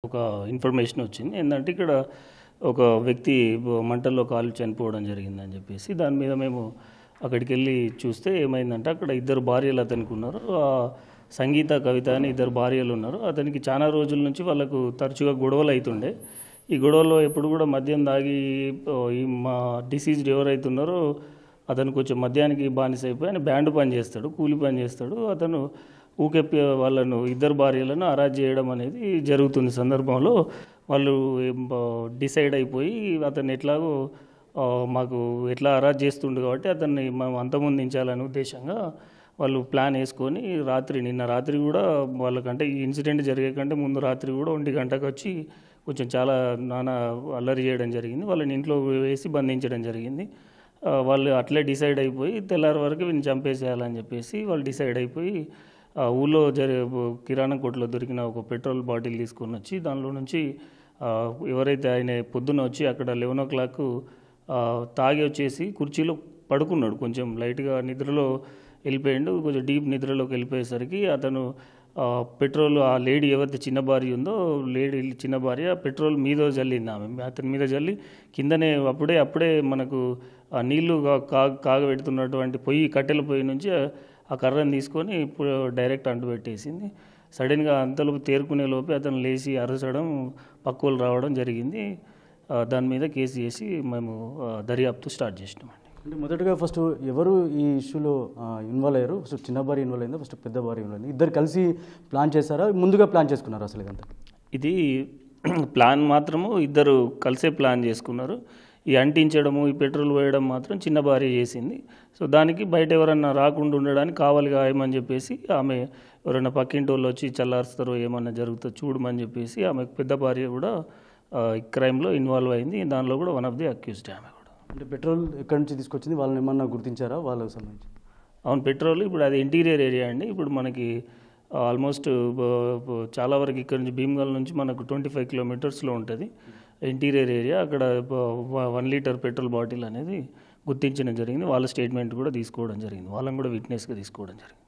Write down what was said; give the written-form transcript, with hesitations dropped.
ఒక ఇన్ఫర్మేషన్ వచ్చింది. ఏందంటే ఇక్కడ ఒక వ్యక్తి మంటల్లో కాలి చనిపోవడం జరిగిందని చెప్పేసి దాని మీద మేము అక్కడికెళ్ళి చూస్తే ఏమైందంటే అక్కడ ఇద్దరు భార్యలు అతనికి ఉన్నారు. సంగీత, కవిత అని ఇద్దరు భార్యలు ఉన్నారు. అతనికి చాలా రోజుల నుంచి వాళ్ళకు తరచుగా గొడవలు అవుతుండే. ఈ గొడవల్లో ఎప్పుడు కూడా మద్యం తాగి ఈ మా డిసీజ్డ్ ఎవరైతే ఉన్నారో అతను కొంచెం మద్యానికి బానిస అయిపోయి ఆయన బ్యాండ్ పని చేస్తాడు, కూలి పని చేస్తాడు. అతను ఊకే వాళ్ళను ఇద్దరు భార్యలను అరాజ్ చేయడం అనేది జరుగుతుంది. సందర్భంలో వాళ్ళు డిసైడ్ అయిపోయి అతన్ని ఎట్లాగో మాకు ఎట్లా అరాజ్ చేస్తుండు కాబట్టి అతన్ని మనం అంతమొందించాలనే ఉద్దేశంగా వాళ్ళు ప్లాన్ వేసుకొని నిన్న రాత్రి కూడా వాళ్ళకంటే ఈ ఇన్సిడెంట్ జరిగే కంటే ముందు రాత్రి కూడా 1 గంటకు వచ్చి కొంచెం చాలా నానా అల్లరి చేయడం జరిగింది. వాళ్ళని ఇంట్లో వేసి బంధించడం జరిగింది. వాళ్ళు అట్లే డిసైడ్ అయిపోయి తెల్లారి వరకు వీళ్ళని చంపేసేయాలని చెప్పేసి వాళ్ళు డిసైడ్ అయిపోయి ఊళ్ళో కిరాణా కొట్లో దొరికిన ఒక పెట్రోల్ బాటిల్ తీసుకొని వచ్చి దానిలో నుంచి ఎవరైతే ఆయన పొద్దున్న వచ్చి అక్కడ 11 o'clock తాగి వచ్చేసి కుర్చీలో పడుకున్నాడు. కొంచెం లైట్గా నిద్రలో వెళ్ళిపోయాడు. కొంచెం డీప్ నిద్రలోకి వెళ్ళిపోయేసరికి అతను పెట్రోల్ ఆ లేడీ ఎవరైతే చిన్న భార్య ఉందో చిన్న భార్య పెట్రోల్ మీద జల్లింది. అతని మీద జల్లి కిందనే అప్పుడే మనకు ఆ నీళ్లు కాగబెడుతున్నటువంటి కట్టెల పొయ్యి నుంచి ఆ కర్రను తీసుకొని డైరెక్ట్ అంటుపెట్టేసింది. సడన్గా అంతలోపు తేరుకునే లోపే అతను లేచి అరచడం, పక్కులు రావడం జరిగింది. దాని మీద కేసు చేసి మేము దర్యాప్తు స్టార్ట్ చేసినామండి. అంటే మొదటగా ఫస్ట్ ఎవరు ఈ ఇష్యూలో ఇన్వాల్వ్ అయ్యారు? ఫస్ట్ చిన్న భార్య ఇన్వాల్వ్ అయిందా, ఫస్ట్ పెద్ద భార్య ఇన్వాల్వ్ అయింది? ఇద్దరు కలిసి ప్లాన్ చేశారా, ముందుగా ప్లాన్ చేసుకున్నారు? అసలు ఇదంతా ఇది ప్లాన్ మాత్రము ఇద్దరు కలిసే ప్లాన్ చేసుకున్నారు. ఈ అంటించడము, ఈ పెట్రోల్ పోయడం మాత్రం చిన్న భార్య చేసింది. సో దానికి బయట ఎవరన్నా రాకుండా ఉండడానికి కావాలి గాయమని చెప్పేసి ఆమె ఎవరైనా పక్కింటి వాళ్ళు వచ్చి చల్లారుస్తారో ఏమన్నా జరుగుతుందో చూడమని చెప్పేసి ఆమె పెద్ద భార్య కూడా క్రైమ్లో ఇన్వాల్వ్ అయింది. దానిలో కూడా వన్ ఆఫ్ ది అక్యూజ్డ్ ఆమె కూడా. అంటే పెట్రోల్ ఎక్కడి నుంచి తీసుకొచ్చింది, వాళ్ళని ఏమన్నా గుర్తించారా వాళ్ళకి సంబంధించి? అవును, పెట్రోల్ ఇప్పుడు అది ఇంటీరియర్ ఏరియా అండి. ఇప్పుడు మనకి ఆల్మోస్ట్ చాలా వరకు ఇక్కడ నుంచి భీమ్గల్ నుంచి మనకు 25 kilometers ఉంటుంది ఇంటీరియర్ ఏరియా. అక్కడ 1 liter పెట్రోల్ బాటిల్ అనేది గుర్తించడం జరిగింది. వాళ్ళ స్టేట్మెంట్ కూడా తీసుకోవడం జరిగింది. వాళ్ళని కూడా విట్నెస్గా తీసుకోవడం జరిగింది.